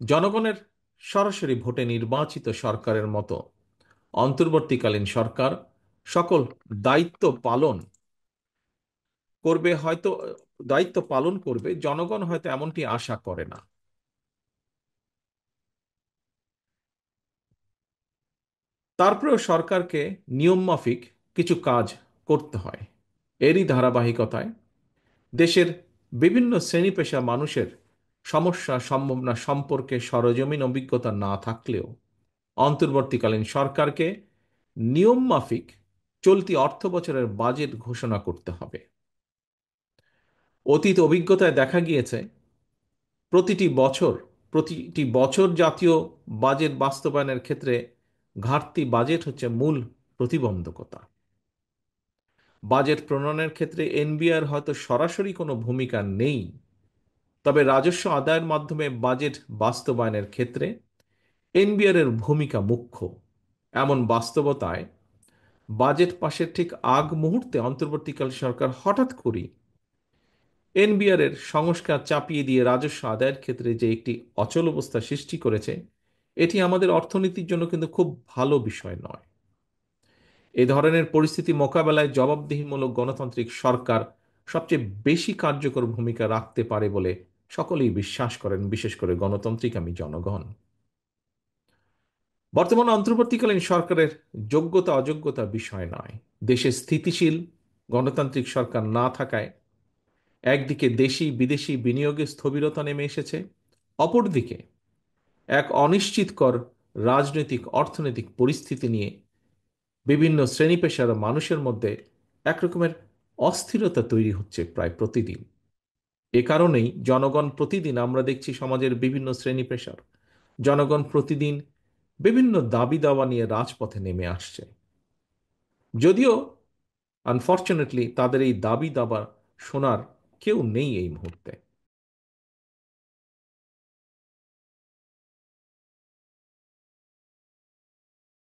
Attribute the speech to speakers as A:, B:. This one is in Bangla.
A: জনগণের সরাসরি ভোটে নির্বাচিত সরকারের মতো অন্তর্বর্তীকালীন সরকার সকল দায়িত্ব পালন করবে হয়তো, দায়িত্ব পালন করবে, জনগণ হয়তো এমনটি আশা করে না। তারপরেও সরকারকে নিয়ম মাফিক কিছু কাজ করতে হয়। এরই ধারাবাহিকতায় দেশের বিভিন্ন শ্রেণী পেশা মানুষের সমস্যা সম্ভাবনা সম্পর্কে সরজমিন অভিজ্ঞতা না থাকলেও অন্তর্বর্তীকালীন সরকারকে নিয়ম মাফিক চলতি অর্থ বছরের বাজেট ঘোষণা করতে হবে। অতীত অভিজ্ঞতায় দেখা গিয়েছে প্রতিটি বছর প্রতিটি বছর জাতীয় বাজেট বাস্তবায়নের ক্ষেত্রে ঘাটতি বাজেট হচ্ছে মূল প্রতিবন্ধকতা। বাজেট প্রণয়নের ক্ষেত্রে এনবিআর হয়তো সরাসরি কোনো ভূমিকা নেই, তবে রাজস্ব আদায়ের মাধ্যমে বাজেট বাস্তবায়নের ক্ষেত্রে এনবিআর এর ভূমিকা মুখ্য। এমন বাস্তবতায় বাজেট পাশের ঠিক আগ মুহূর্তে অন্তর্বর্তীকালীন সরকার হঠাৎ করেই এনবিআর এর সংস্কার চাপিয়ে দিয়ে রাজস্ব আদায়ের ক্ষেত্রে যে একটি অচল অবস্থা সৃষ্টি করেছে, এটি আমাদের অর্থনীতির জন্য কিন্তু খুব ভালো বিষয় নয়। এ ধরনের পরিস্থিতি মোকাবেলায় জবাবদিহিমূলক গণতান্ত্রিক সরকার সবচেয়ে বেশি কার্যকর ভূমিকা রাখতে পারে বলে সকলেই বিশ্বাস করেন, বিশেষ করে গণতান্ত্রিকামী জনগণ। বর্তমান অন্তর্বর্তীকালীন সরকারের যোগ্যতা অযোগ্যতা বিষয় নয়। দেশে স্থিতিশীল গণতান্ত্রিক সরকার না থাকায় একদিকে দেশি বিদেশি বিনিয়োগে স্থবিরতা নেমে এসেছে, অপরদিকে এক অনিশ্চিতকর রাজনৈতিক অর্থনৈতিক পরিস্থিতি নিয়ে বিভিন্ন শ্রেণী পেশার মানুষের মধ্যে একরকমের অস্থিরতা তৈরি হচ্ছে প্রায় প্রতিদিন। এ কারণেই জনগণ প্রতিদিন, আমরা দেখছি সমাজের বিভিন্ন শ্রেণী পেশার জনগণ প্রতিদিন বিভিন্ন দাবি দাওয়া নিয়ে রাজপথে নেমে আসছে। যদিও আনফর্চুনেটলি তাদের এই দাবি দাবা শোনার কেউ নেই এই মুহূর্তে।